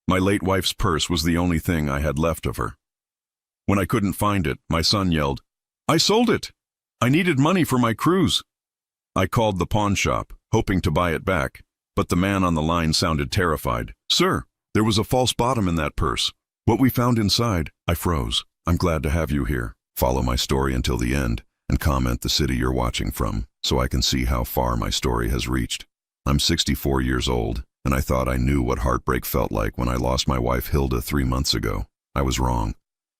My late wife's purse was the only thing I had left of her. When I couldn't find it, my son yelled, "I sold it! I needed money for my cruise." I called the pawn shop, hoping to buy it back, but the man on the line sounded terrified. "Sir, there was a false bottom in that purse. What we found inside." I froze. "I'm glad to have you here. Follow my story until the end, and comment the city you're watching from, so I can see how far my story has reached. I'm 64 years old, and I thought I knew what heartbreak felt like when I lost my wife Hilda 3 months ago. I was wrong.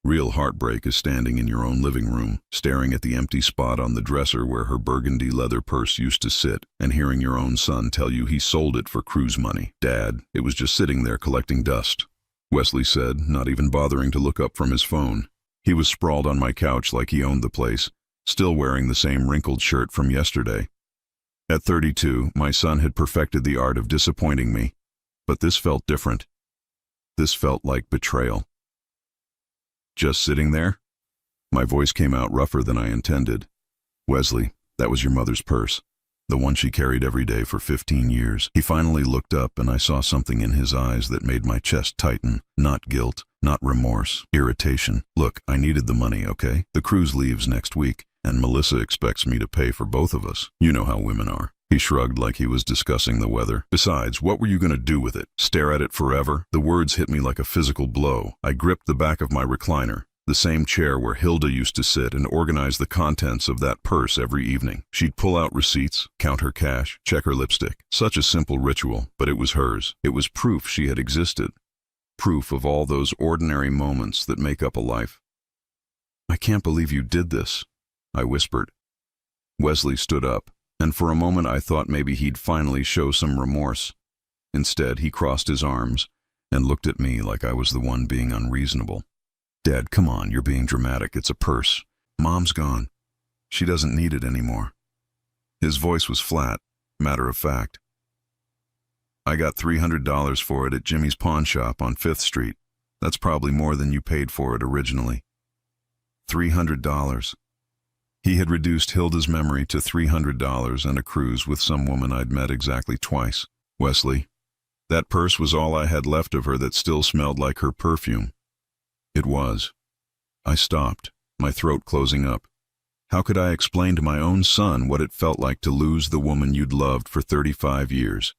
Real heartbreak is standing in your own living room, staring at the empty spot on the dresser where her burgundy leather purse used to sit, and hearing your own son tell you he sold it for cruise money. "Dad, it was just sitting there collecting dust," Wesley said, not even bothering to look up from his phone. He was sprawled on my couch like he owned the place, still wearing the same wrinkled shirt from yesterday. At 32, my son had perfected the art of disappointing me, but this felt different. This felt like betrayal. "Just sitting there?" My voice came out rougher than I intended. "Wesley, that was your mother's purse, the one she carried every day for 15 years. He finally looked up, and I saw something in his eyes that made my chest tighten. Not guilt, not remorse, irritation. "Look, I needed the money, okay? The cruise leaves next week, and Melissa expects me to pay for both of us. You know how women are." He shrugged like he was discussing the weather. "Besides, what were you going to do with it? Stare at it forever?" The words hit me like a physical blow. I gripped the back of my recliner, the same chair where Hilda used to sit, and organize the contents of that purse every evening. She'd pull out receipts, count her cash, check her lipstick. Such a simple ritual, but it was hers. It was proof she had existed. Proof of all those ordinary moments that make up a life. "I can't believe you did this," I whispered. Wesley stood up, and for a moment I thought maybe he'd finally show some remorse. Instead, he crossed his arms and looked at me like I was the one being unreasonable. "Dad, come on, you're being dramatic. It's a purse. Mom's gone. She doesn't need it anymore." His voice was flat, matter of fact. "I got $300 for it at Jimmy's pawn shop on 5th Street. That's probably more than you paid for it originally." $300. He had reduced Hilda's memory to $300 and a cruise with some woman I'd met exactly twice. "Wesley, that purse was all I had left of her that still smelled like her perfume." It was. I stopped, my throat closing up. How could I explain to my own son what it felt like to lose the woman you'd loved for 35 years?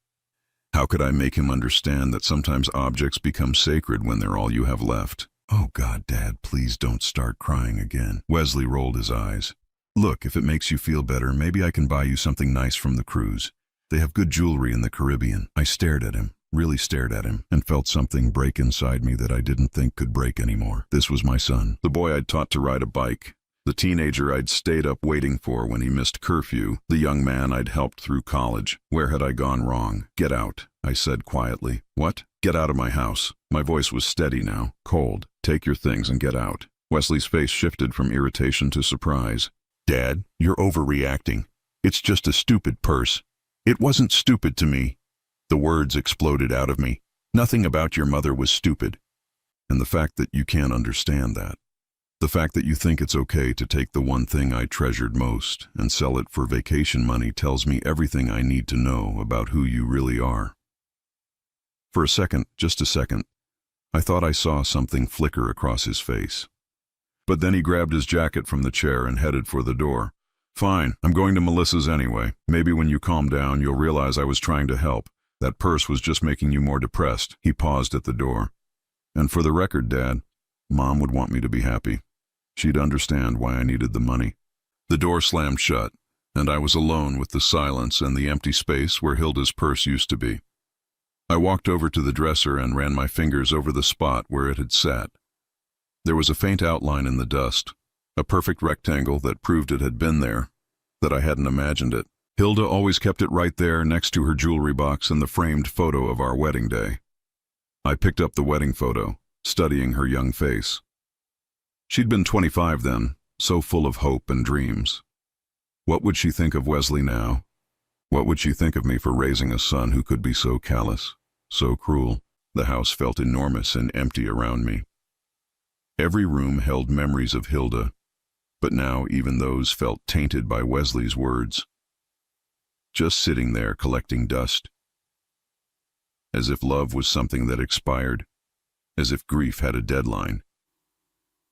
How could I make him understand that sometimes objects become sacred when they're all you have left? "Oh God, Dad, please don't start crying again." Wesley rolled his eyes. "Look, if it makes you feel better, maybe I can buy you something nice from the cruise. They have good jewelry in the Caribbean." I stared at him, really stared at him, and felt something break inside me that I didn't think could break anymore. This was my son, the boy I'd taught to ride a bike, the teenager I'd stayed up waiting for when he missed curfew, the young man I'd helped through college. Where had I gone wrong? "Get out," I said quietly. "What?" "Get out of my house." My voice was steady now, cold. "Take your things and get out." Wesley's face shifted from irritation to surprise. "Dad, you're overreacting. It's just a stupid purse." "It wasn't stupid to me." The words exploded out of me. "Nothing about your mother was stupid." And the fact that you can't understand that, the fact that you think it's okay to take the one thing I treasured most and sell it for vacation money tells me everything I need to know about who you really are. For a second, just a second, I thought I saw something flicker across his face. But then he grabbed his jacket from the chair and headed for the door. "Fine, I'm going to Melissa's anyway. Maybe when you calm down, you'll realize I was trying to help. That purse was just making you more depressed." He paused at the door. "And for the record, Dad, Mom would want me to be happy. She'd understand why I needed the money." The door slammed shut, and I was alone with the silence and the empty space where Hilda's purse used to be. I walked over to the dresser and ran my fingers over the spot where it had sat. There was a faint outline in the dust, a perfect rectangle that proved it had been there, that I hadn't imagined it. Hilda always kept it right there next to her jewelry box and the framed photo of our wedding day. I picked up the wedding photo, studying her young face. She'd been 25 then, so full of hope and dreams. What would she think of Wesley now? What would she think of me for raising a son who could be so callous, so cruel? The house felt enormous and empty around me. Every room held memories of Hilda, but now even those felt tainted by Wesley's words. Just sitting there collecting dust. As if love was something that expired, as if grief had a deadline.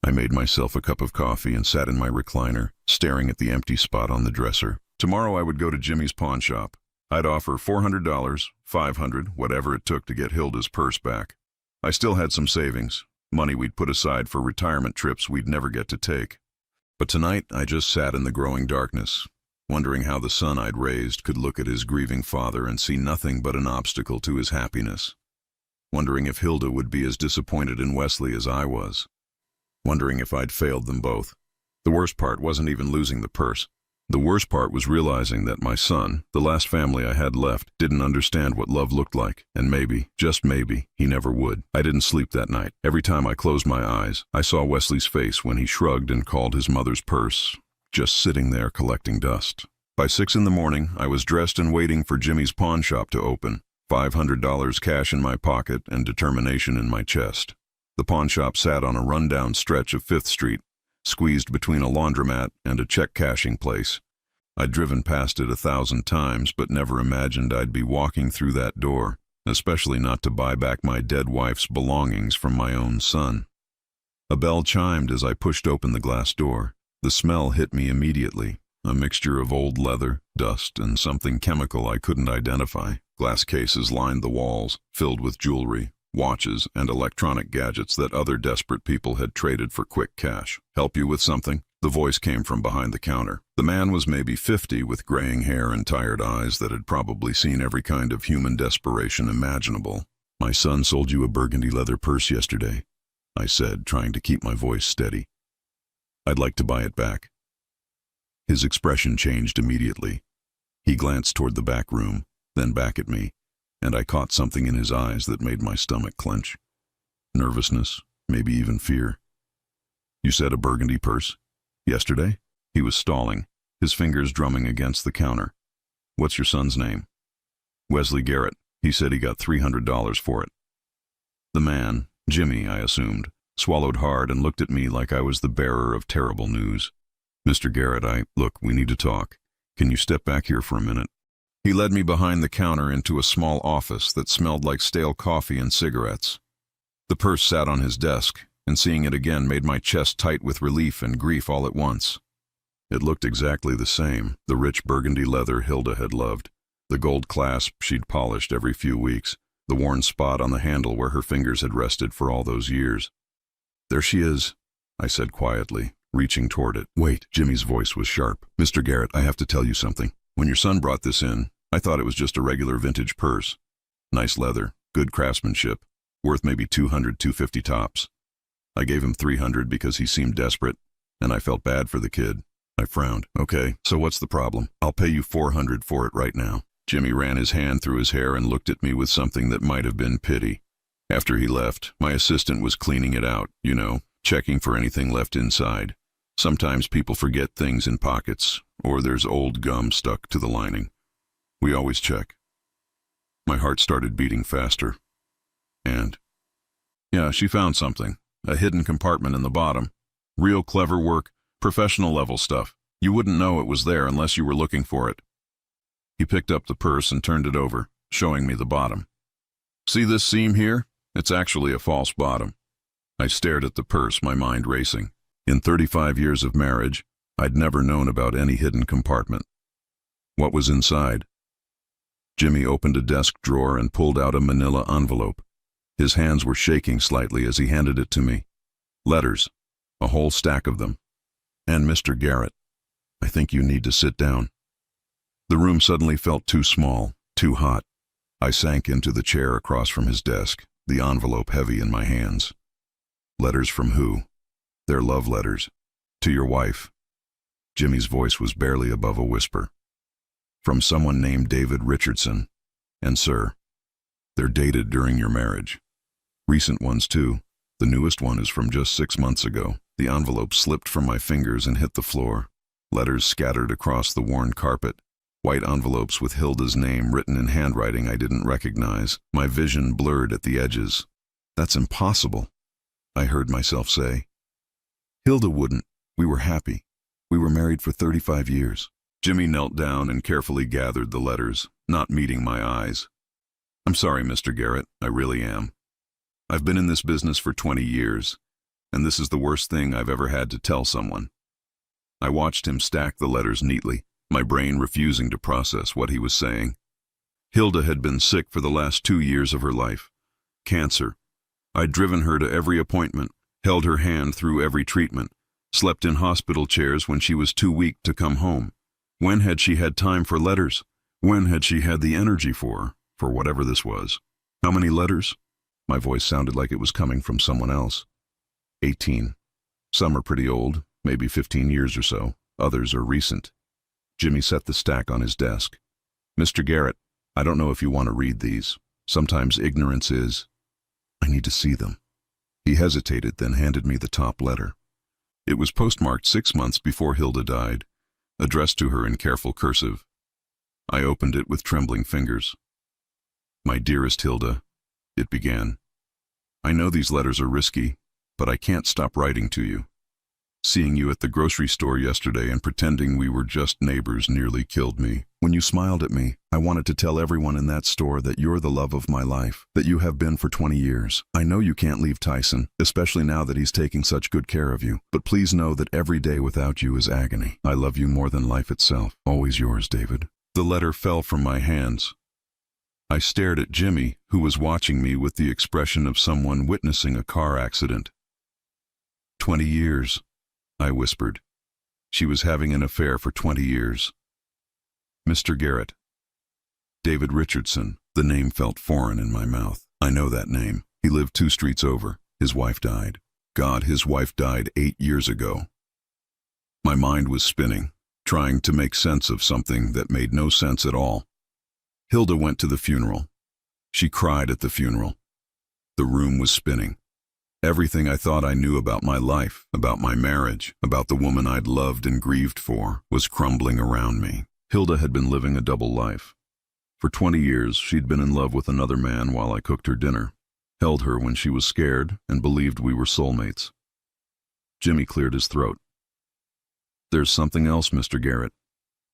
I made myself a cup of coffee and sat in my recliner, staring at the empty spot on the dresser. Tomorrow I would go to Jimmy's pawn shop. I'd offer $400, $500, whatever it took to get Hilda's purse back. I still had some savings, money we'd put aside for retirement trips we'd never get to take. But tonight I just sat in the growing darkness, wondering how the son I'd raised could look at his grieving father and see nothing but an obstacle to his happiness. Wondering if Hilda would be as disappointed in Wesley as I was. Wondering if I'd failed them both. The worst part wasn't even losing the purse. The worst part was realizing that my son, the last family I had left, didn't understand what love looked like, and maybe, just maybe, he never would. I didn't sleep that night. Every time I closed my eyes, I saw Wesley's face when he shrugged and called his mother's purse, just sitting there collecting dust. By 6 in the morning, I was dressed and waiting for Jimmy's pawn shop to open, $500 cash in my pocket and determination in my chest. The pawn shop sat on a rundown stretch of 5th Street, squeezed between a laundromat and a check-cashing place. I'd driven past it 1,000 times, but never imagined I'd be walking through that door, especially not to buy back my dead wife's belongings from my own son. A bell chimed as I pushed open the glass door. The smell hit me immediately, a mixture of old leather, dust, and something chemical I couldn't identify. Glass cases lined the walls, filled with jewelry, watches, and electronic gadgets that other desperate people had traded for quick cash. "Help you with something?" The voice came from behind the counter. The man was maybe 50, with graying hair and tired eyes that had probably seen every kind of human desperation imaginable. "My son sold you a burgundy leather purse yesterday," I said, trying to keep my voice steady. "I'd like to buy it back." His expression changed immediately. He glanced toward the back room, then back at me, and I caught something in his eyes that made my stomach clench. Nervousness, maybe even fear. "You said a burgundy purse? Yesterday?" He was stalling, his fingers drumming against the counter. "What's your son's name?" "Wesley Garrett. He said he got $300 for it." The man, Jimmy, I assumed, swallowed hard and looked at me like I was the bearer of terrible news. "Mr. Garrett, look, we need to talk. Can you step back here for a minute?" He led me behind the counter into a small office that smelled like stale coffee and cigarettes. The purse sat on his desk, and seeing it again made my chest tight with relief and grief all at once. It looked exactly the same, the rich burgundy leather Hilda had loved, the gold clasp she'd polished every few weeks, the worn spot on the handle where her fingers had rested for all those years. "There she is," I said quietly, reaching toward it. "Wait," Jimmy's voice was sharp. "Mr. Garrett, I have to tell you something. When your son brought this in, I thought it was just a regular vintage purse. Nice leather, good craftsmanship, worth maybe $200, $250 tops. I gave him $300 because he seemed desperate, and I felt bad for the kid." I frowned. "Okay, so what's the problem? I'll pay you $400 for it right now." Jimmy ran his hand through his hair and looked at me with something that might have been pity. After he left, my assistant was cleaning it out, checking for anything left inside. Sometimes people forget things in pockets, or there's old gum stuck to the lining. We always check. My heart started beating faster. And, yeah, she found something. A hidden compartment in the bottom. Real clever work, professional level stuff. You wouldn't know it was there unless you were looking for it. He picked up the purse and turned it over, showing me the bottom. "See this seam here? It's actually a false bottom." I stared at the purse, my mind racing. In 35 years of marriage, I'd never known about any hidden compartment. What was inside? Jimmy opened a desk drawer and pulled out a manila envelope. His hands were shaking slightly as he handed it to me. Letters, a whole stack of them. "And Mr. Garrett, I think you need to sit down." The room suddenly felt too small, too hot. I sank into the chair across from his desk, the envelope heavy in my hands. Letters from who? They're love letters. "To your wife." Jimmy's voice was barely above a whisper. "From someone named David Richardson. And sir, they're dated during your marriage. Recent ones too. The newest one is from just 6 months ago." The envelope slipped from my fingers and hit the floor. Letters scattered across the worn carpet. White envelopes with Hilda's name written in handwriting I didn't recognize. My vision blurred at the edges. "That's impossible," I heard myself say. "Hilda wouldn't. We were happy. We were married for 35 years. Jimmy knelt down and carefully gathered the letters, not meeting my eyes. "I'm sorry, Mr. Garrett, I really am. I've been in this business for 20 years, and this is the worst thing I've ever had to tell someone. I watched him stack the letters neatly, my brain refusing to process what he was saying. Hilda had been sick for the last 2 years of her life. Cancer. I'd driven her to every appointment, held her hand through every treatment, slept in hospital chairs when she was too weak to come home. When had she had time for letters? When had she had the energy for whatever this was? How many letters? My voice sounded like it was coming from someone else. 18. Some are pretty old, maybe 15 years or so. Others are recent. Jimmy set the stack on his desk. Mr. Garrett, I don't know if you want to read these. Sometimes ignorance is... I need to see them. He hesitated, then handed me the top letter. It was postmarked 6 months before Hilda died, addressed to her in careful cursive. I opened it with trembling fingers. My dearest Hilda, it began. I know these letters are risky, but I can't stop writing to you. Seeing you at the grocery store yesterday and pretending we were just neighbors nearly killed me. When you smiled at me, I wanted to tell everyone in that store that you're the love of my life, that you have been for 20 years. I know you can't leave Tyson, especially now that he's taking such good care of you, but please know that every day without you is agony. I love you more than life itself. Always yours, David. The letter fell from my hands. I stared at Jimmy, who was watching me with the expression of someone witnessing a car accident. 20 years. I whispered. She was having an affair for 20 years. Mr. Garrett. David Richardson. The name felt foreign in my mouth. I know that name. He lived 2 streets over. His wife died. God, his wife died 8 years ago. My mind was spinning, trying to make sense of something that made no sense at all. Hilda went to the funeral. She cried at the funeral. The room was spinning. Everything I thought I knew about my life, about my marriage, about the woman I'd loved and grieved for, was crumbling around me. Hilda had been living a double life. For 20 years, she'd been in love with another man while I cooked her dinner, held her when she was scared, and believed we were soulmates. Jimmy cleared his throat. There's something else, Mr. Garrett.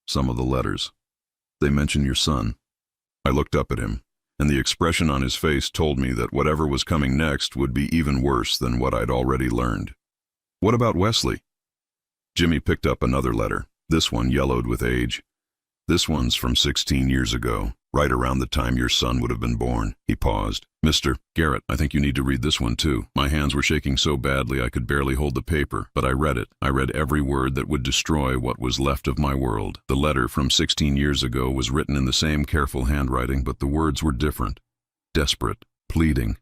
Some of the letters. They mention your son. I looked up at him, and the expression on his face told me that whatever was coming next would be even worse than what I'd already learned. What about Wesley? Jimmy picked up another letter, this one yellowed with age. This one's from 16 years ago, right around the time your son would have been born. He paused. Mr. Garrett, I think you need to read this one too. My hands were shaking so badly I could barely hold the paper, but I read it. I read every word that would destroy what was left of my world. The letter from 16 years ago was written in the same careful handwriting, but the words were different. Desperate, pleading.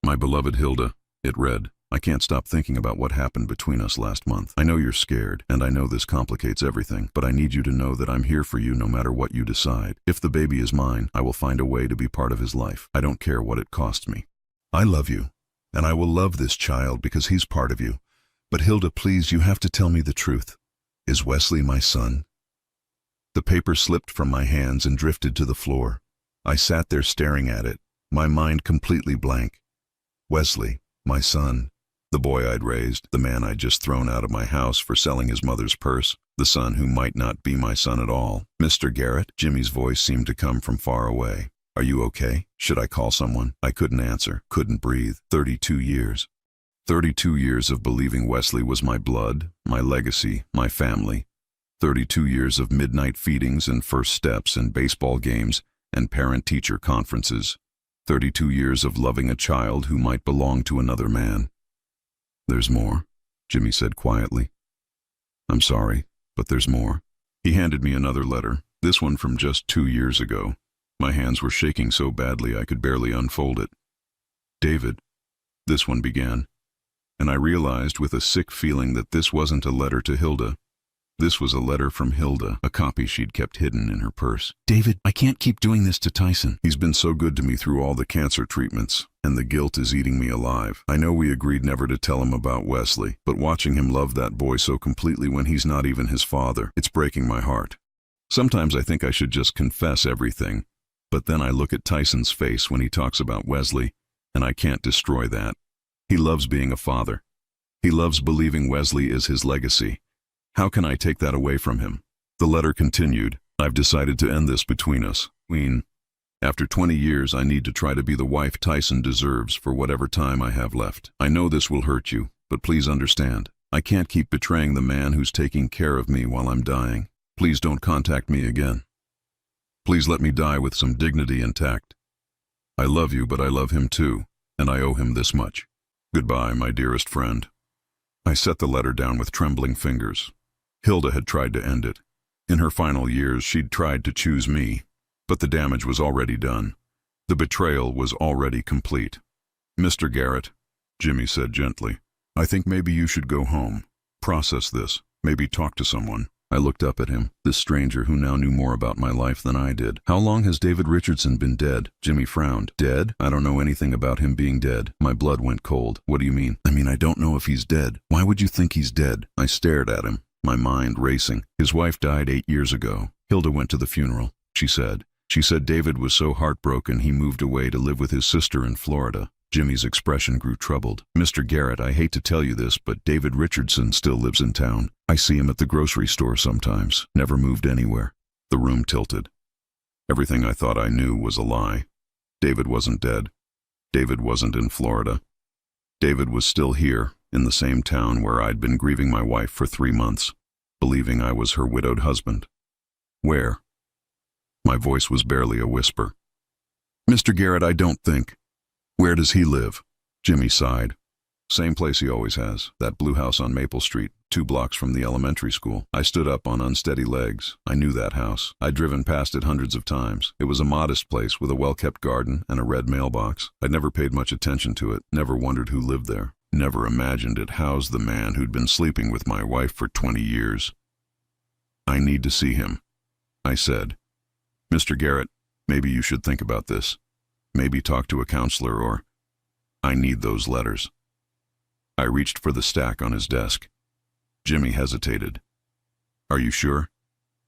My beloved Hilda, it read. I can't stop thinking about what happened between us last month. I know you're scared, and I know this complicates everything, but I need you to know that I'm here for you no matter what you decide. If the baby is mine, I will find a way to be part of his life. I don't care what it costs me. I love you, and I will love this child because he's part of you. But Hilda, please, you have to tell me the truth. Is Wesley my son? The paper slipped from my hands and drifted to the floor. I sat there staring at it, my mind completely blank. Wesley, my son. The boy I'd raised, the man I'd just thrown out of my house for selling his mother's purse, the son who might not be my son at all. Mr. Garrett, Jimmy's voice seemed to come from far away. Are you okay? Should I call someone? I couldn't answer, couldn't breathe. 32 years. 32 years of believing Wesley was my blood, my legacy, my family. 32 years of midnight feedings and first steps and baseball games and parent-teacher conferences. 32 years of loving a child who might belong to another man. There's more, Jimmy said quietly. I'm sorry, but there's more. He handed me another letter, this one from just 2 years ago. My hands were shaking so badly I could barely unfold it. David, this one began, and I realized with a sick feeling that this wasn't a letter to Hilda. This was a letter from Hilda, a copy she'd kept hidden in her purse. David, I can't keep doing this to Tyson. He's been so good to me through all the cancer treatments, and the guilt is eating me alive. I know we agreed never to tell him about Wesley, but watching him love that boy so completely when he's not even his father, it's breaking my heart. Sometimes I think I should just confess everything, but then I look at Tyson's face when he talks about Wesley, and I can't destroy that. He loves being a father. He loves believing Wesley is his legacy. How can I take that away from him? The letter continued. I've decided to end this between us. After 20 years, I need to try to be the wife Tyson deserves for whatever time I have left. I know this will hurt you, but please understand. I can't keep betraying the man who's taking care of me while I'm dying. Please don't contact me again. Please let me die with some dignity and tact. I love you, but I love him too, and I owe him this much. Goodbye, my dearest friend. I set the letter down with trembling fingers. Hilda had tried to end it. In her final years, she'd tried to choose me, but the damage was already done. The betrayal was already complete. Mr. Garrett, Jimmy said gently, I think maybe you should go home, process this, maybe talk to someone. I looked up at him, this stranger who now knew more about my life than I did. How long has David Richardson been dead? Jimmy frowned. Dead? I don't know anything about him being dead. My blood went cold. What do you mean? I mean, I don't know if he's dead. Why would you think he's dead? I stared at him, my mind racing. His wife died 8 years ago. Hilda went to the funeral, she said. She said David was so heartbroken he moved away to live with his sister in Florida. Jimmy's expression grew troubled. Mr. Garrett, I hate to tell you this, but David Richardson still lives in town. I see him at the grocery store sometimes. Never moved anywhere. The room tilted. Everything I thought I knew was a lie. David wasn't dead. David wasn't in Florida. David was still here, in the same town where I'd been grieving my wife for 3 months, believing I was her widowed husband. Where? My voice was barely a whisper. Mr. Garrett, I don't think. Where does he live? Jimmy sighed. Same place he always has, that blue house on Maple Street, 2 blocks from the elementary school. I stood up on unsteady legs. I knew that house. I'd driven past it hundreds of times. It was a modest place with a well-kept garden and a red mailbox. I'd never paid much attention to it, never wondered who lived there, never imagined it housed the man who'd been sleeping with my wife for 20 years. I need to see him, I said. Mr. Garrett, maybe you should think about this. Maybe talk to a counselor or... I need those letters. I reached for the stack on his desk. Jimmy hesitated. Are you sure?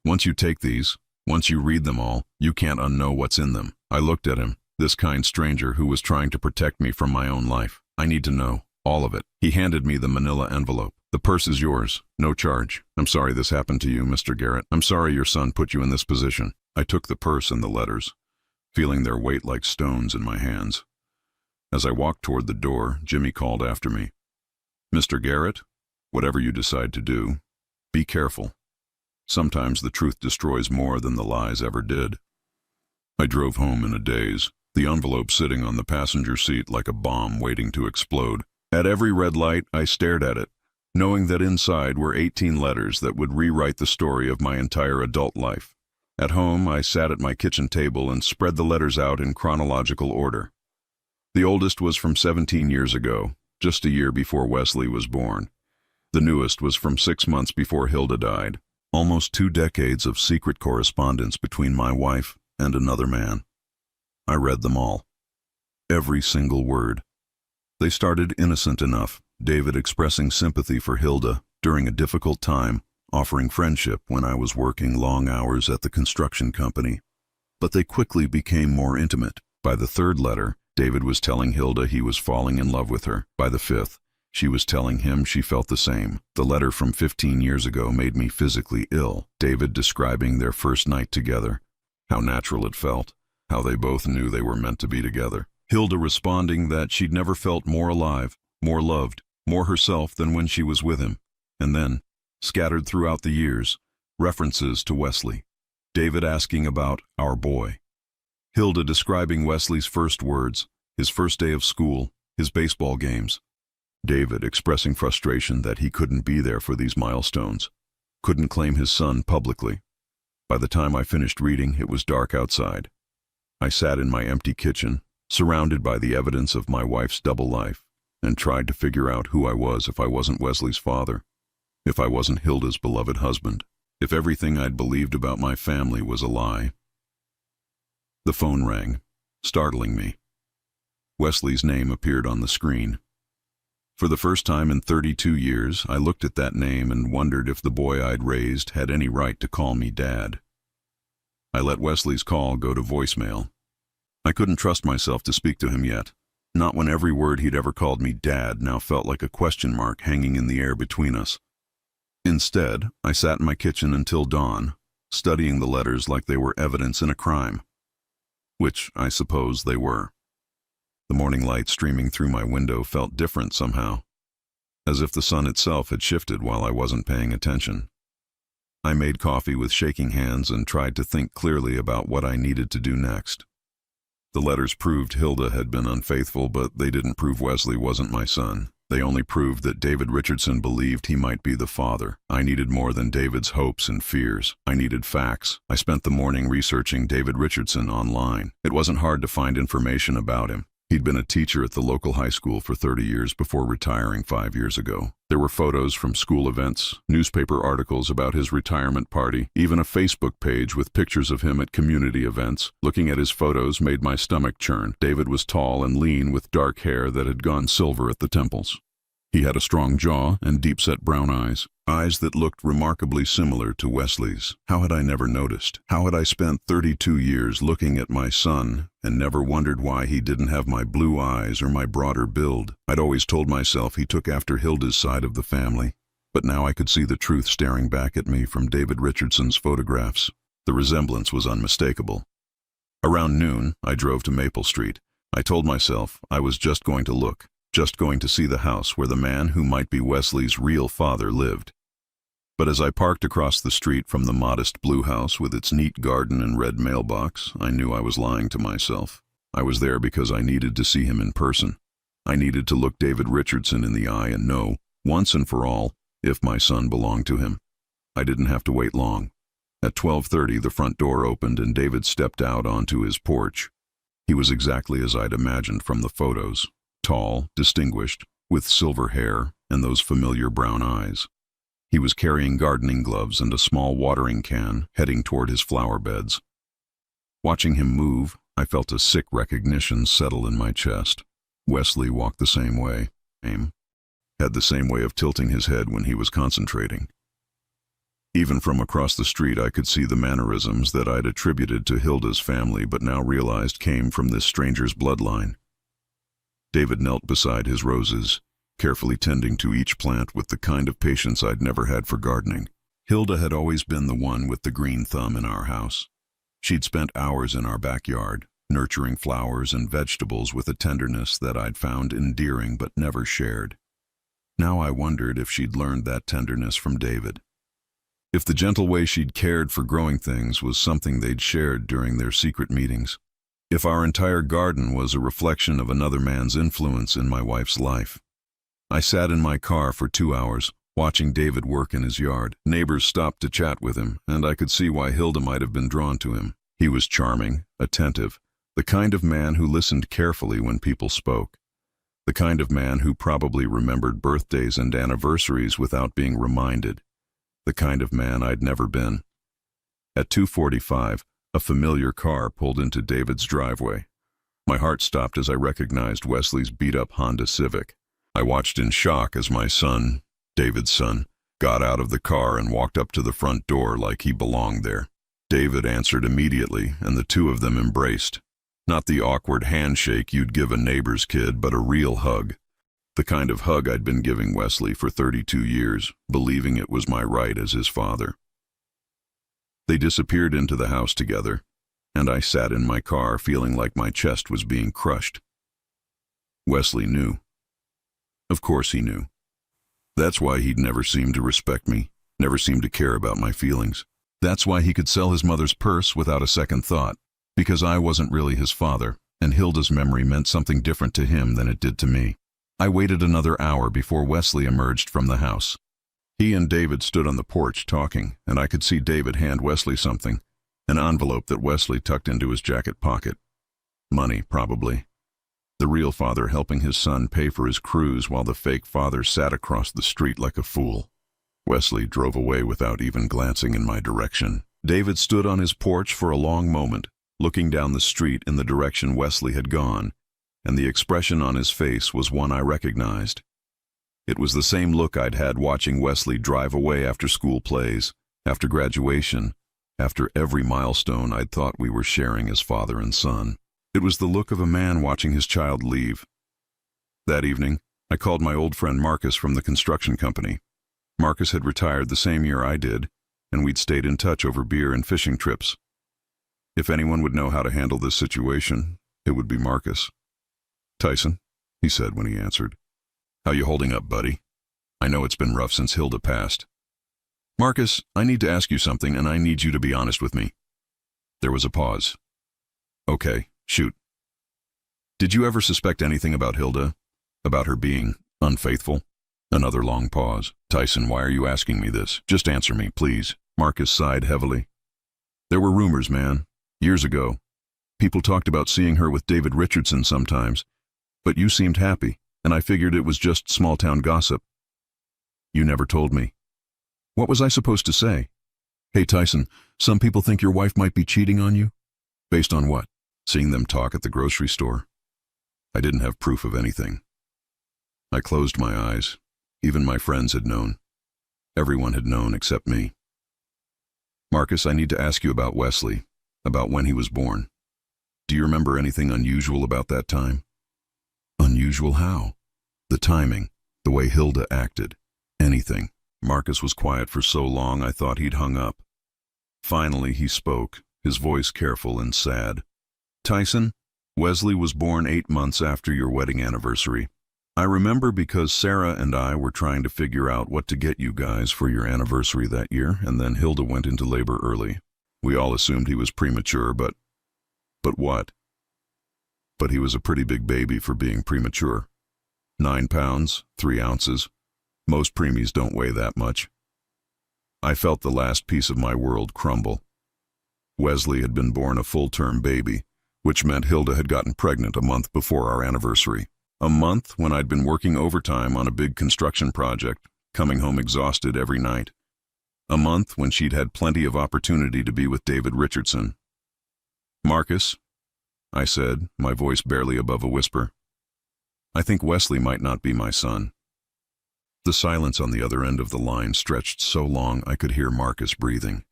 Once you take these, once you read them all, you can't unknow what's in them. I looked at him, this kind stranger who was trying to protect me from my own life. I need to know, all of it. He handed me the manila envelope. The purse is yours, no charge. I'm sorry this happened to you, Mr. Garrett. I'm sorry your son put you in this position. I took the purse and the letters, feeling their weight like stones in my hands. As I walked toward the door, Jimmy called after me. Mr. Garrett, whatever you decide to do, be careful. Sometimes the truth destroys more than the lies ever did. I drove home in a daze, the envelope sitting on the passenger seat like a bomb waiting to explode. At every red light, I stared at it, knowing that inside were 18 letters that would rewrite the story of my entire adult life. At home, I sat at my kitchen table and spread the letters out in chronological order. The oldest was from 17 years ago, just a year before Wesley was born. The newest was from 6 months before Hilda died. Almost 2 decades of secret correspondence between my wife and another man. I read them all. Every single word. They started innocent enough, David expressing sympathy for Hilda during a difficult time, offering friendship when I was working long hours at the construction company. But they quickly became more intimate. By the 3rd letter, David was telling Hilda he was falling in love with her. By the 5th, she was telling him she felt the same. The letter from 15 years ago made me physically ill. David describing their first night together, how natural it felt, how they both knew they were meant to be together. Hilda responding that she'd never felt more alive, more loved, more herself than when she was with him. And then, scattered throughout the years, references to Wesley. David asking about our boy. Hilda describing Wesley's first words, his first day of school, his baseball games. David expressing frustration that he couldn't be there for these milestones, couldn't claim his son publicly. By the time I finished reading, it was dark outside. I sat in my empty kitchen, surrounded by the evidence of my wife's double life, and tried to figure out who I was if I wasn't Wesley's father, if I wasn't Hilda's beloved husband, if everything I'd believed about my family was a lie. The phone rang, startling me. Wesley's name appeared on the screen. For the first time in 32 years, I looked at that name and wondered if the boy I'd raised had any right to call me Dad. I let Wesley's call go to voicemail. I couldn't trust myself to speak to him yet, not when every word he'd ever called me Dad now felt like a question mark hanging in the air between us. Instead, I sat in my kitchen until dawn, studying the letters like they were evidence in a crime. which I suppose they were. The morning light streaming through my window felt different somehow, as if the sun itself had shifted while I wasn't paying attention. I made coffee with shaking hands and tried to think clearly about what I needed to do next. The letters proved Hilda had been unfaithful, but they didn't prove Wesley wasn't my son. They only proved that David Richardson believed he might be the father. I needed more than David's hopes and fears. I needed facts. I spent the morning researching David Richardson online. It wasn't hard to find information about him. He'd been a teacher at the local high school for 30 years before retiring 5 years ago. There were photos from school events, newspaper articles about his retirement party, even a Facebook page with pictures of him at community events. Looking at his photos made my stomach churn. David was tall and lean with dark hair that had gone silver at the temples. He had a strong jaw and deep-set brown eyes that looked remarkably similar to Wesley's. How had I never noticed? How had I spent 32 years looking at my son and never wondered why he didn't have my blue eyes or my broader build? I'd always told myself he took after Hilda's side of the family, but now I could see the truth staring back at me from David Richardson's photographs. The resemblance was unmistakable. Around noon, I drove to Maple Street. I told myself I was just going to look. Just going to see the house where the man who might be Wesley's real father lived. But as I parked across the street from the modest blue house with its neat garden and red mailbox, I knew I was lying to myself. I was there because I needed to see him in person. I needed to look David Richardson in the eye and know, once and for all, if my son belonged to him. I didn't have to wait long. At 12:30, the front door opened and David stepped out onto his porch. He was exactly as I'd imagined from the photos. Tall, distinguished, with silver hair and those familiar brown eyes. He was carrying gardening gloves and a small watering can, heading toward his flower beds. Watching him move, I felt a sick recognition settle in my chest. Wesley walked the same way, had the same way of tilting his head when he was concentrating. Even from across the street I could see the mannerisms that I'd attributed to Hilda's family but now realized came from this stranger's bloodline. David knelt beside his roses, carefully tending to each plant with the kind of patience I'd never had for gardening. Hilda had always been the one with the green thumb in our house. She'd spent hours in our backyard, nurturing flowers and vegetables with a tenderness that I'd found endearing but never shared. Now I wondered if she'd learned that tenderness from David. If the gentle way she'd cared for growing things was something they'd shared during their secret meetings. If our entire garden was a reflection of another man's influence in my wife's life. I sat in my car for 2 hours, watching David work in his yard. Neighbors stopped to chat with him, and I could see why Hilda might have been drawn to him. He was charming, attentive, the kind of man who listened carefully when people spoke. The kind of man who probably remembered birthdays and anniversaries without being reminded. The kind of man I'd never been. At 2:45, a familiar car pulled into David's driveway. My heart stopped as I recognized Wesley's beat-up Honda Civic. I watched in shock as my son, David's son, got out of the car and walked up to the front door like he belonged there. David answered immediately, and the two of them embraced. Not the awkward handshake you'd give a neighbor's kid, but a real hug. The kind of hug I'd been giving Wesley for 32 years, believing it was my right as his father. They disappeared into the house together, and I sat in my car feeling like my chest was being crushed. Wesley knew. Of course he knew. That's why he'd never seemed to respect me, never seemed to care about my feelings. That's why he could sell his mother's purse without a second thought, because I wasn't really his father, and Hilda's memory meant something different to him than it did to me. I waited another hour before Wesley emerged from the house. He and David stood on the porch talking, and I could see David hand Wesley something, an envelope that Wesley tucked into his jacket pocket. Money, probably. The real father helping his son pay for his cruise while the fake father sat across the street like a fool. Wesley drove away without even glancing in my direction. David stood on his porch for a long moment, looking down the street in the direction Wesley had gone, and the expression on his face was one I recognized. It was the same look I'd had watching Wesley drive away after school plays, after graduation, after every milestone I'd thought we were sharing as father and son. It was the look of a man watching his child leave. That evening, I called my old friend Marcus from the construction company. Marcus had retired the same year I did, and we'd stayed in touch over beer and fishing trips. If anyone would know how to handle this situation, it would be Marcus. "Tyson," he said when he answered. "How you holding up, buddy? I know it's been rough since Hilda passed." "Marcus, I need to ask you something, and I need you to be honest with me." There was a pause. "Okay, shoot." "Did you ever suspect anything about Hilda? About her being unfaithful?" Another long pause. "Tyson, why are you asking me this? Just answer me, please." Marcus sighed heavily. "There were rumors, man. Years ago. People talked about seeing her with David Richardson sometimes. But you seemed happy, and I figured it was just small-town gossip. You never told me. What was I supposed to say? Hey, Tyson, some people think your wife might be cheating on you? Based on what? Seeing them talk at the grocery store? I didn't have proof of anything. I closed my eyes. Even my friends had known. Everyone had known except me. Marcus, I need to ask you about Wesley, about when he was born. Do you remember anything unusual about that time? Unusual how? The timing, the way Hilda acted, anything. Marcus was quiet for so long I thought he'd hung up. Finally he spoke, his voice careful and sad. Tyson, Wesley was born 8 months after your wedding anniversary. I remember because Sarah and I were trying to figure out what to get you guys for your anniversary that year, and then Hilda went into labor early. We all assumed he was premature, but what? But he was a pretty big baby for being premature. 9 pounds, 3 ounces. Most preemies don't weigh that much. I felt the last piece of my world crumble. Wesley had been born a full-term baby, which meant Hilda had gotten pregnant a month before our anniversary. A month when I'd been working overtime on a big construction project, coming home exhausted every night. A month when she'd had plenty of opportunity to be with David Richardson. Marcus, I said, my voice barely above a whisper, I think Wesley might not be my son. The silence on the other end of the line stretched so long I could hear Marcus breathing.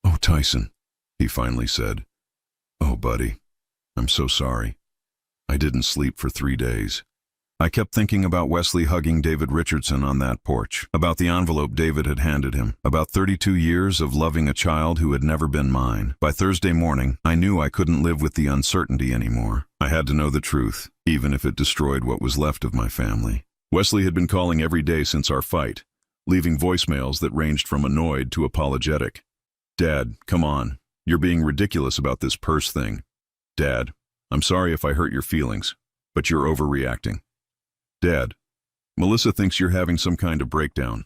Oh, Tyson, he finally said. Oh, buddy, I'm so sorry. I didn't sleep for 3 days. I kept thinking about Wesley hugging David Richardson on that porch, about the envelope David had handed him, about 32 years of loving a child who had never been mine. By Thursday morning, I knew I couldn't live with the uncertainty anymore. I had to know the truth, even if it destroyed what was left of my family. Wesley had been calling every day since our fight, leaving voicemails that ranged from annoyed to apologetic. Dad, come on. You're being ridiculous about this purse thing. Dad, I'm sorry if I hurt your feelings, but you're overreacting. Dad, Melissa thinks you're having some kind of breakdown.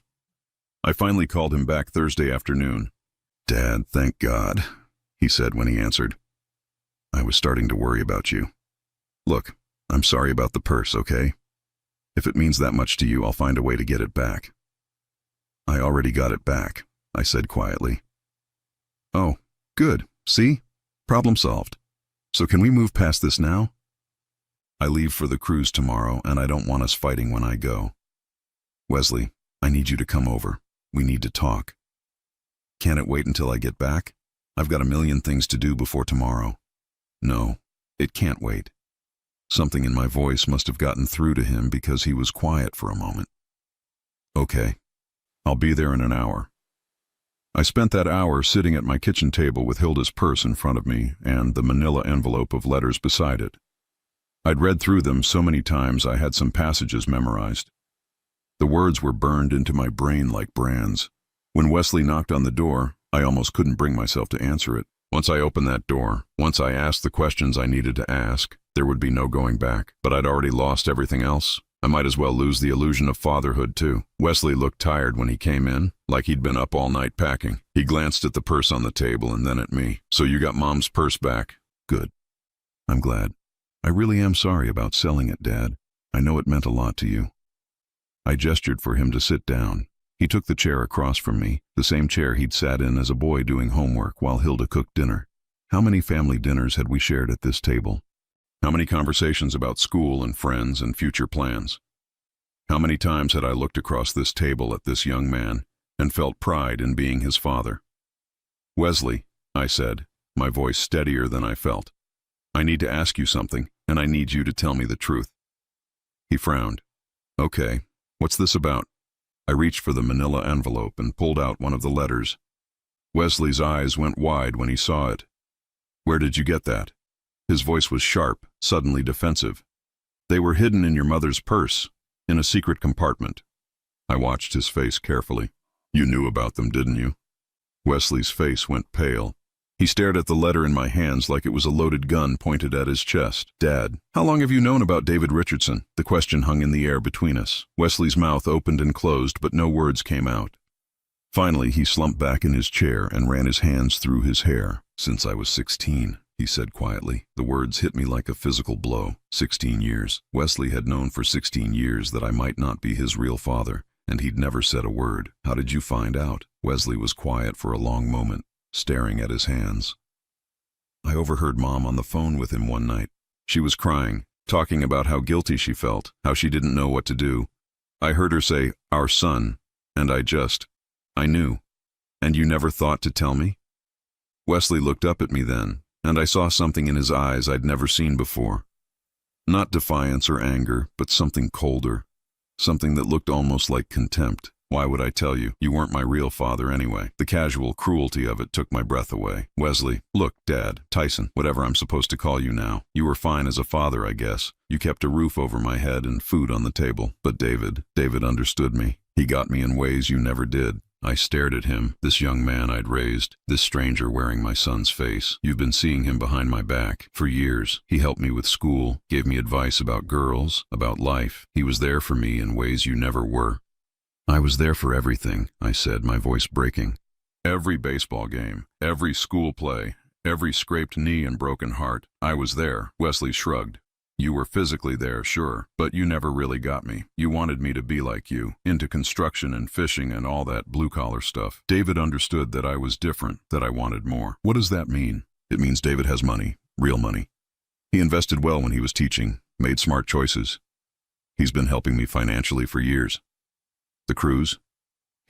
I finally called him back Thursday afternoon. Dad, thank God, he said when he answered. I was starting to worry about you. Look, I'm sorry about the purse, okay? If it means that much to you, I'll find a way to get it back. I already got it back, I said quietly. Oh, good. See? Problem solved. So can we move past this now? I leave for the cruise tomorrow, and I don't want us fighting when I go. Wesley, I need you to come over. We need to talk. Can't it wait until I get back? I've got a million things to do before tomorrow. No, it can't wait. Something in my voice must have gotten through to him because he was quiet for a moment. Okay, I'll be there in an hour. I spent that hour sitting at my kitchen table with Hilda's purse in front of me and the manila envelope of letters beside it. I'd read through them so many times I had some passages memorized. The words were burned into my brain like brands. When Wesley knocked on the door, I almost couldn't bring myself to answer it. Once I opened that door, once I asked the questions I needed to ask, there would be no going back. But I'd already lost everything else. I might as well lose the illusion of fatherhood too. Wesley looked tired when he came in, like he'd been up all night packing. He glanced at the purse on the table and then at me. So you got Mom's purse back? Good. I'm glad. I really am sorry about selling it, Dad. I know it meant a lot to you. I gestured for him to sit down. He took the chair across from me, the same chair he'd sat in as a boy doing homework while Hilda cooked dinner. How many family dinners had we shared at this table? How many conversations about school and friends and future plans? How many times had I looked across this table at this young man and felt pride in being his father? Wesley, I said, my voice steadier than I felt. I need to ask you something, and I need you to tell me the truth. He frowned. Okay, what's this about? I reached for the manila envelope and pulled out one of the letters. Wesley's eyes went wide when he saw it. Where did you get that? His voice was sharp, suddenly defensive. They were hidden in your mother's purse, in a secret compartment. I watched his face carefully. You knew about them, didn't you? Wesley's face went pale. He stared at the letter in my hands like it was a loaded gun pointed at his chest. Dad, how long have you known about David Richardson? The question hung in the air between us. Wesley's mouth opened and closed, but no words came out. Finally, he slumped back in his chair and ran his hands through his hair. Since I was 16, he said quietly. The words hit me like a physical blow. 16 years. Wesley had known for 16 years that I might not be his real father, and he'd never said a word. How did you find out? Wesley was quiet for a long moment, staring at his hands. I overheard Mom on the phone with him one night. She was crying, talking about how guilty she felt, how she didn't know what to do. I heard her say, "Our son," and I knew. And you never thought to tell me? Wesley looked up at me then, and I saw something in his eyes I'd never seen before. Not defiance or anger, but something colder. Something that looked almost like contempt. Why would I tell you? You weren't my real father anyway. The casual cruelty of it took my breath away. Wesley, look, Dad, Tyson, whatever I'm supposed to call you now. You were fine as a father, I guess. You kept a roof over my head and food on the table. But David understood me. He got me in ways you never did. I stared at him, this young man I'd raised, this stranger wearing my son's face. You've been seeing him behind my back. For years, he helped me with school, gave me advice about girls, about life. He was there for me in ways you never were. I was there for everything, I said, my voice breaking. Every baseball game, every school play, every scraped knee and broken heart. I was there. Wesley shrugged. You were physically there, sure, but you never really got me. You wanted me to be like you, into construction and fishing and all that blue-collar stuff. David understood that I was different, that I wanted more. What does that mean? It means David has money, real money. He invested well when he was teaching, made smart choices. He's been helping me financially for years. The cruise?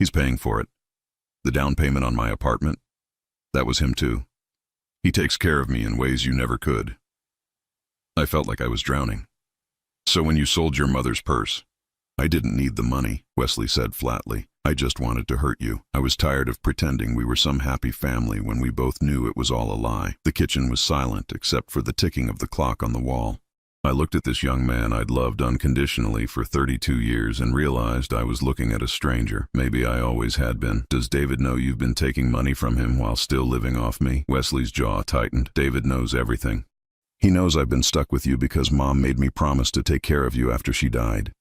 He's paying for it. The down payment on my apartment? That was him too. He takes care of me in ways you never could. I felt like I was drowning. So when you sold your mother's purse, I didn't need the money, Wesley said flatly. I just wanted to hurt you. I was tired of pretending we were some happy family when we both knew it was all a lie. The kitchen was silent except for the ticking of the clock on the wall. I looked at this young man I'd loved unconditionally for 32 years and realized I was looking at a stranger. Maybe I always had been. Does David know you've been taking money from him while still living off me? Wesley's jaw tightened. David knows everything. He knows I've been stuck with you because Mom made me promise to take care of you after she died.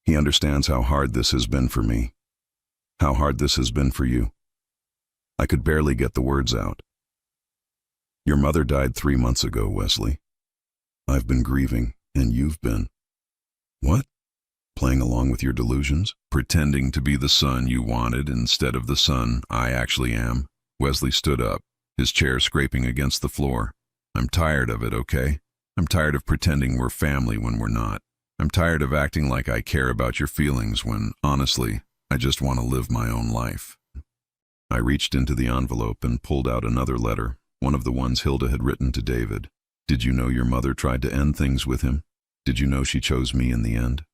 He understands how hard this has been for me. How hard this has been for you. I could barely get the words out. Your mother died 3 months ago, Wesley. I've been grieving, and you've been. What? Playing along with your delusions? Pretending to be the son you wanted instead of the son I actually am? Wesley stood up, his chair scraping against the floor. I'm tired of it, okay? I'm tired of pretending we're family when we're not. I'm tired of acting like I care about your feelings when, honestly, I just want to live my own life. I reached into the envelope and pulled out another letter, one of the ones Hilda had written to David. Did you know your mother tried to end things with him? Did you know she chose me in the end?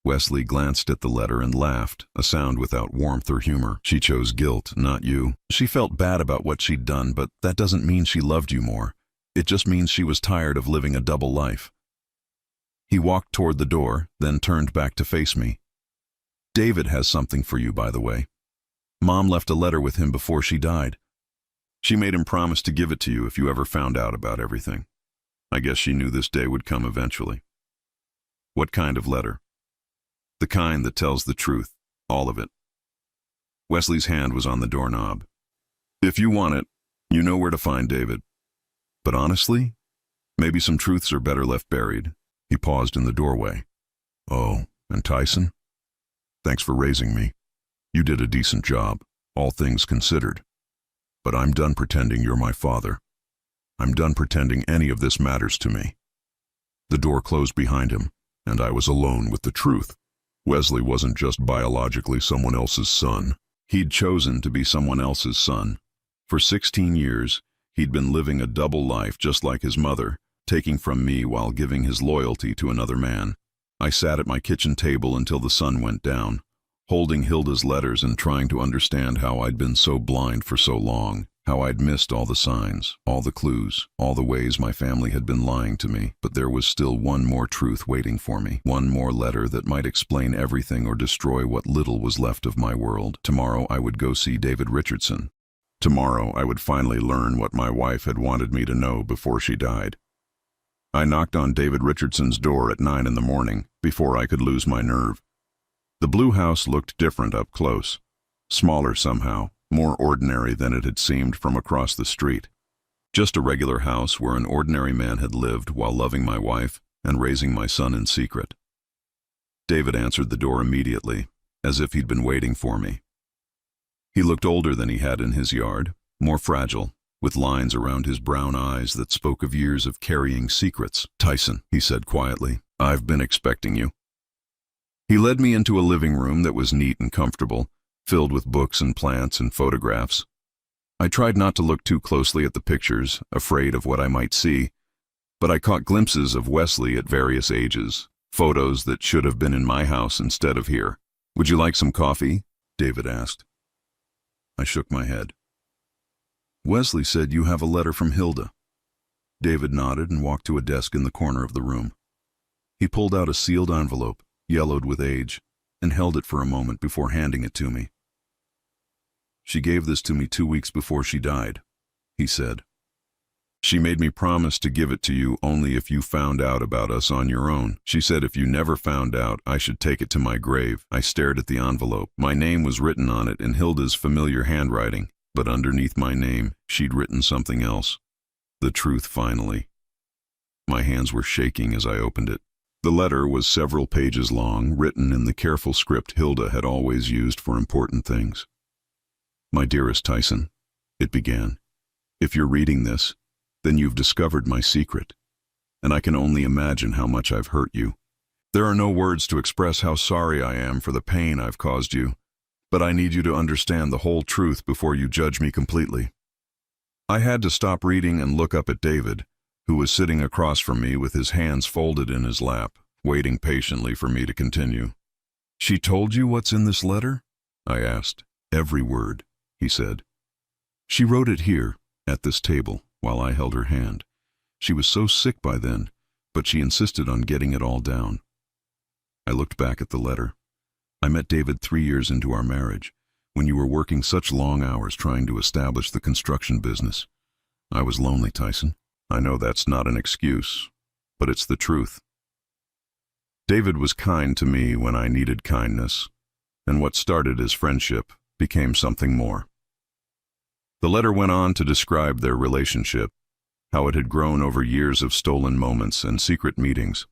Wesley glanced at the letter and laughed, a sound without warmth or humor. She chose guilt, not you. She felt bad about what she'd done, but that doesn't mean she loved you more. It just means she was tired of living a double life. He walked toward the door, then turned back to face me. David has something for you, by the way. Mom left a letter with him before she died. She made him promise to give it to you if you ever found out about everything. I guess she knew this day would come eventually. What kind of letter? The kind that tells the truth, all of it. Wesley's hand was on the doorknob. If you want it, you know where to find David. But honestly, maybe some truths are better left buried. He paused in the doorway. Oh, and Tyson? Thanks for raising me. You did a decent job, all things considered. But I'm done pretending you're my father. I'm done pretending any of this matters to me. The door closed behind him, and I was alone with the truth. Wesley wasn't just biologically someone else's son. He'd chosen to be someone else's son. For 16 years, he'd been living a double life just like his mother, taking from me while giving his loyalty to another man. I sat at my kitchen table until the sun went down, holding Hilda's letters and trying to understand how I'd been so blind for so long. How I'd missed all the signs, all the clues, all the ways my family had been lying to me, but there was still one more truth waiting for me, one more letter that might explain everything or destroy what little was left of my world. Tomorrow I would go see David Richardson. Tomorrow I would finally learn what my wife had wanted me to know before she died. I knocked on David Richardson's door at 9 in the morning, before I could lose my nerve. The blue house looked different up close, smaller somehow, more ordinary than it had seemed from across the street. Just a regular house where an ordinary man had lived while loving my wife and raising my son in secret. David answered the door immediately, as if he'd been waiting for me. He looked older than he had in his yard, more fragile, with lines around his brown eyes that spoke of years of carrying secrets. "Tyson," he said quietly, "I've been expecting you." He led me into a living room that was neat and comfortable, filled with books and plants and photographs. I tried not to look too closely at the pictures, afraid of what I might see, but I caught glimpses of Wesley at various ages, photos that should have been in my house instead of here. "Would you like some coffee?" David asked. I shook my head. "Wesley said you have a letter from Hilda." David nodded and walked to a desk in the corner of the room. He pulled out a sealed envelope, yellowed with age, and held it for a moment before handing it to me. "She gave this to me 2 weeks before she died," he said. "She made me promise to give it to you only if you found out about us on your own. She said if you never found out, I should take it to my grave." I stared at the envelope. My name was written on it in Hilda's familiar handwriting, but underneath my name, she'd written something else. The truth, finally. My hands were shaking as I opened it. The letter was several pages long, written in the careful script Hilda had always used for important things. "My dearest Tyson," it began, "if you're reading this, then you've discovered my secret, and I can only imagine how much I've hurt you. There are no words to express how sorry I am for the pain I've caused you, but I need you to understand the whole truth before you judge me completely." I had to stop reading and look up at David, who was sitting across from me with his hands folded in his lap, waiting patiently for me to continue. "She told you what's in this letter?" I asked. "Every word," he said. "She wrote it here, at this table, while I held her hand. She was so sick by then, but she insisted on getting it all down." I looked back at the letter. "I met David 3 years into our marriage, when you were working such long hours trying to establish the construction business. I was lonely, Tyson. I know that's not an excuse, but it's the truth. David was kind to me when I needed kindness, and what started as friendship became something more." The letter went on to describe their relationship, how it had grown over years of stolen moments and secret meetings.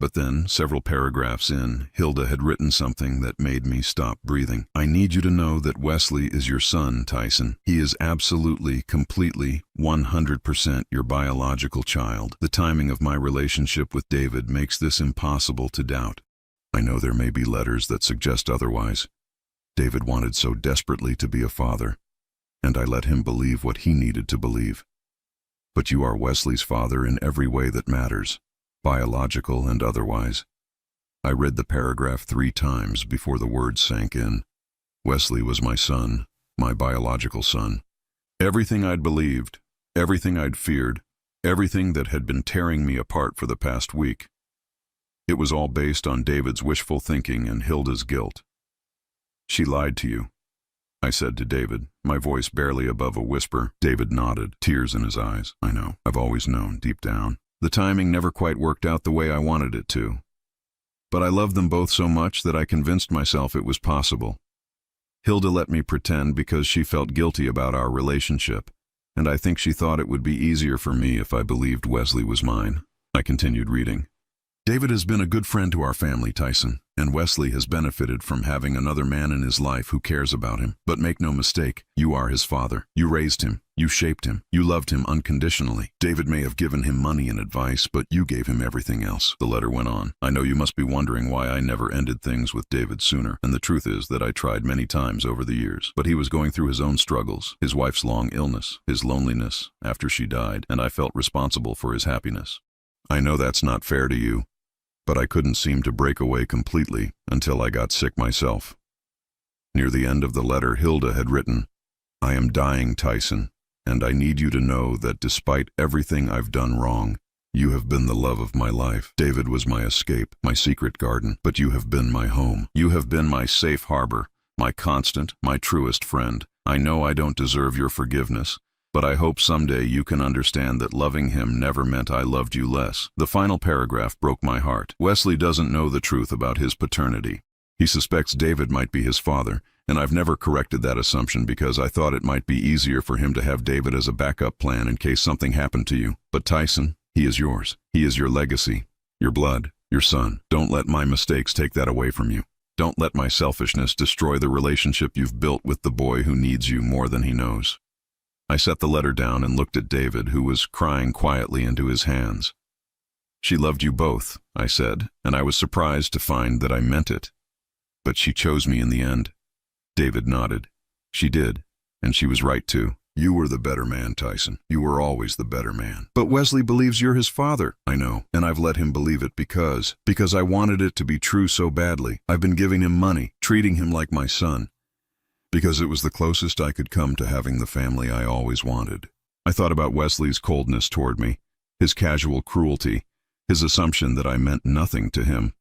But then, several paragraphs in, Hilda had written something that made me stop breathing. "I need you to know that Wesley is your son, Tyson. He is absolutely, completely, 100% your biological child. The timing of my relationship with David makes this impossible to doubt. I know there may be letters that suggest otherwise. David wanted so desperately to be a father, and I let him believe what he needed to believe. But you are Wesley's father in every way that matters, biological and otherwise." I read the paragraph 3 times before the words sank in. Wesley was my son, my biological son. Everything I'd believed, everything I'd feared, everything that had been tearing me apart for the past week. It was all based on David's wishful thinking and Hilda's guilt. "She lied to you," I said to David, my voice barely above a whisper. David nodded, tears in his eyes. "I know. I've always known, deep down. The timing never quite worked out the way I wanted it to. But I loved them both so much that I convinced myself it was possible. Hilda let me pretend because she felt guilty about our relationship, and I think she thought it would be easier for me if I believed Wesley was mine." I continued reading. "David has been a good friend to our family, Tyson, and Wesley has benefited from having another man in his life who cares about him. But make no mistake, you are his father. You raised him, you shaped him, you loved him unconditionally. David may have given him money and advice, but you gave him everything else." The letter went on. "I know you must be wondering why I never ended things with David sooner, and the truth is that I tried many times over the years. But he was going through his own struggles, his wife's long illness, his loneliness after she died, and I felt responsible for his happiness. I know that's not fair to you, but I couldn't seem to break away completely until I got sick myself." Near the end of the letter, Hilda had written, I am dying, Tyson, and I need you to know that despite everything I've done wrong, you have been the love of my life. David was my escape, my secret garden, but you have been my home. You have been my safe harbor, my constant, my truest friend. I know I don't deserve your forgiveness, but I hope someday you can understand that loving him never meant I loved you less. The final paragraph broke my heart. Wesley doesn't know the truth about his paternity. He suspects David might be his father, and I've never corrected that assumption because I thought it might be easier for him to have David as a backup plan in case something happened to you. But Tyson, he is yours. He is your legacy, your blood, your son. Don't let my mistakes take that away from you. Don't let my selfishness destroy the relationship you've built with the boy who needs you more than he knows. I set the letter down and looked at David, who was crying quietly into his hands. She loved you both, I said, and I was surprised to find that I meant it. But she chose me in the end. David nodded. She did, and she was right too. You were the better man, Tyson. You were always the better man. But Wesley believes you're his father. I know, and I've let him believe it because I wanted it to be true so badly. I've been giving him money, treating him like my son, because it was the closest I could come to having the family I always wanted. I thought about Wesley's coldness toward me, his casual cruelty, his assumption that I meant nothing to him.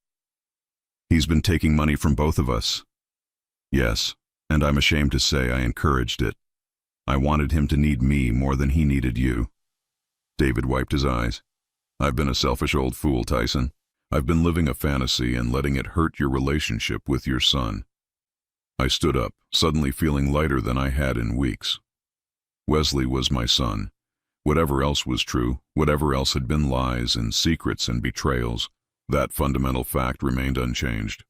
He's been taking money from both of us. Yes, and I'm ashamed to say I encouraged it. I wanted him to need me more than he needed you. David wiped his eyes. I've been a selfish old fool, Tyson. I've been living a fantasy and letting it hurt your relationship with your son. I stood up, suddenly feeling lighter than I had in weeks. Wesley was my son. Whatever else was true, whatever else had been lies and secrets and betrayals, that fundamental fact remained unchanged.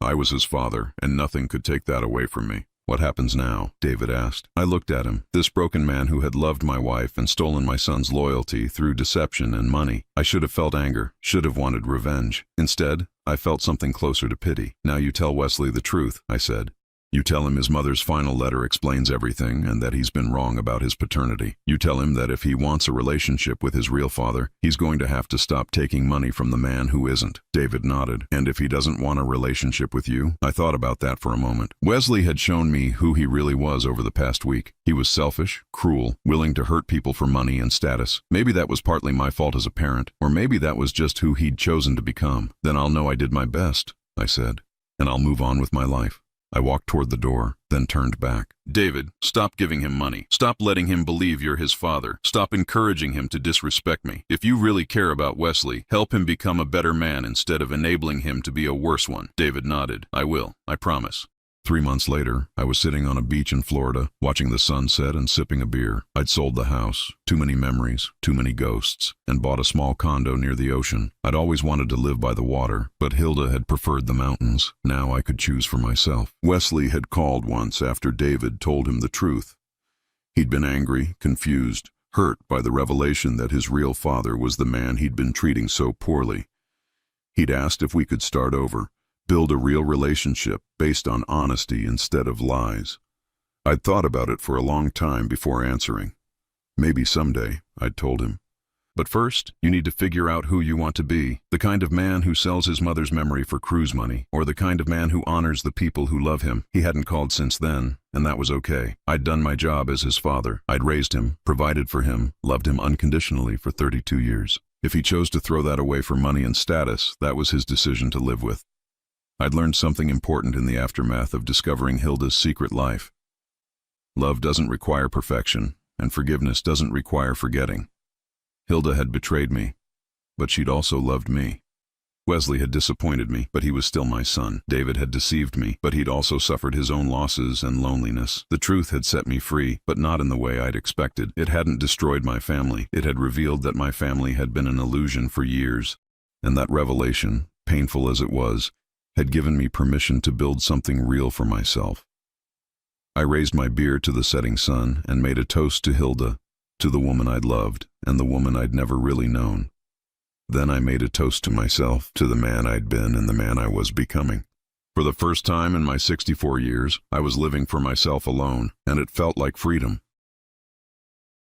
I was his father, and nothing could take that away from me. What happens now? David asked. I looked at him, this broken man who had loved my wife and stolen my son's loyalty through deception and money. I should have felt anger, should have wanted revenge. Instead, I felt something closer to pity. Now you tell Wesley the truth, I said. You tell him his mother's final letter explains everything and that he's been wrong about his paternity. You tell him that if he wants a relationship with his real father, he's going to have to stop taking money from the man who isn't. David nodded. And if he doesn't want a relationship with you? I thought about that for a moment. Wesley had shown me who he really was over the past week. He was selfish, cruel, willing to hurt people for money and status. Maybe that was partly my fault as a parent, or maybe that was just who he'd chosen to become. Then I'll know I did my best, I said, and I'll move on with my life. I walked toward the door, then turned back. David, stop giving him money. Stop letting him believe you're his father. Stop encouraging him to disrespect me. If you really care about Wesley, help him become a better man instead of enabling him to be a worse one. David nodded. I will. I promise. 3 months later, I was sitting on a beach in Florida, watching the sunset and sipping a beer. I'd sold the house, too many memories, too many ghosts, and bought a small condo near the ocean. I'd always wanted to live by the water, but Hilda had preferred the mountains. Now I could choose for myself. Wesley had called once after David told him the truth. He'd been angry, confused, hurt by the revelation that his real father was the man he'd been treating so poorly. He'd asked if we could start over. Build a real relationship based on honesty instead of lies. I'd thought about it for a long time before answering. Maybe someday, I'd told him. But first, you need to figure out who you want to be. The kind of man who sells his mother's memory for cruise money, or the kind of man who honors the people who love him. He hadn't called since then, and that was okay. I'd done my job as his father. I'd raised him, provided for him, loved him unconditionally for 32 years. If he chose to throw that away for money and status, that was his decision to live with. I'd learned something important in the aftermath of discovering Hilda's secret life. Love doesn't require perfection, and forgiveness doesn't require forgetting. Hilda had betrayed me, but she'd also loved me. Wesley had disappointed me, but he was still my son. David had deceived me, but he'd also suffered his own losses and loneliness. The truth had set me free, but not in the way I'd expected. It hadn't destroyed my family. It had revealed that my family had been an illusion for years, and that revelation, painful as it was, had given me permission to build something real for myself. I raised my beer to the setting sun and made a toast to Hilda, to the woman I'd loved and the woman I'd never really known. Then I made a toast to myself, to the man I'd been and the man I was becoming. For the first time in my 64 years, I was living for myself alone, and it felt like freedom.